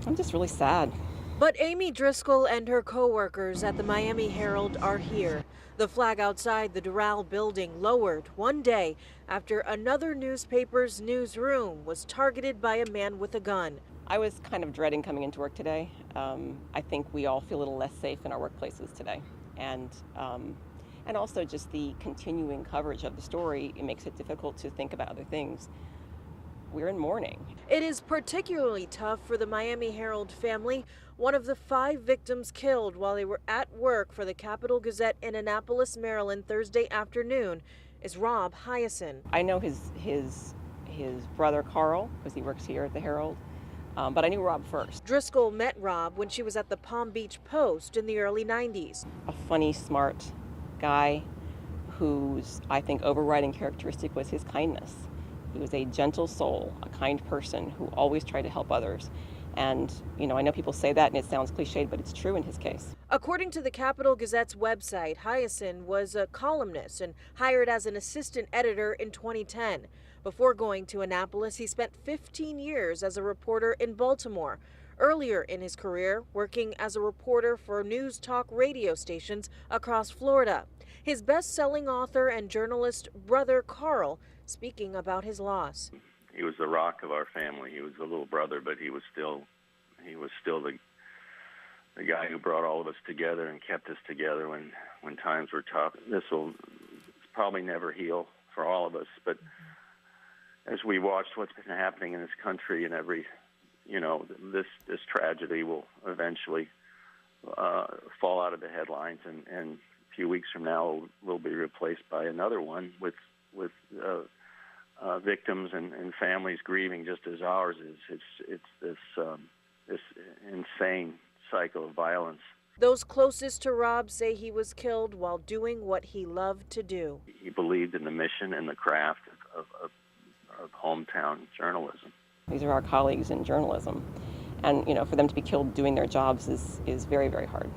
I'm just really sad. But Amy Driscoll and her co-workers at the Miami Herald are here. The flag outside the Doral building lowered one day after another newspaper's newsroom was targeted by a man with a gun. I was kind of dreading coming into work today. I think we all feel a little less safe in our workplaces today. And also just the continuing coverage of the story, it makes it difficult to think about other things. We're in mourning. It is particularly tough for the Miami Herald family. One of the 5 victims killed while they were at work for the Capital Gazette in Annapolis, Maryland, Thursday afternoon is Rob Hiaasen. I know his brother Carl, because he works here at the Herald, but I knew Rob first. Driscoll met Rob when she was at the Palm Beach Post in the early 90s. A funny, smart guy whose, I think, overriding characteristic was his kindness. He was a gentle soul, a kind person who always tried to help others. And, I know people say that and it sounds cliched, but it's true in his case. According to the Capital Gazette's website, Hiaasen was a columnist and hired as an assistant editor in 2010. Before going to Annapolis, he spent 15 years as a reporter in Baltimore. Earlier in his career, working as a reporter for news talk radio stations across Florida. His best-selling author and journalist brother Carl speaking about his loss. He was the rock of our family. He was the little brother, but he was still the guy who brought all of us together and kept us together when times were tough. This will probably never heal for all of us, but as we watched what's been happening in this country and this tragedy will eventually fall out of the headlines, and a few weeks from now will be replaced by another one with victims and families grieving just as ours is. It's this insane cycle of violence. Those closest to Rob say he was killed while doing what he loved to do. He believed in the mission and the craft of hometown journalism. These are our colleagues in journalism. And, for them to be killed doing their jobs is very, very hard.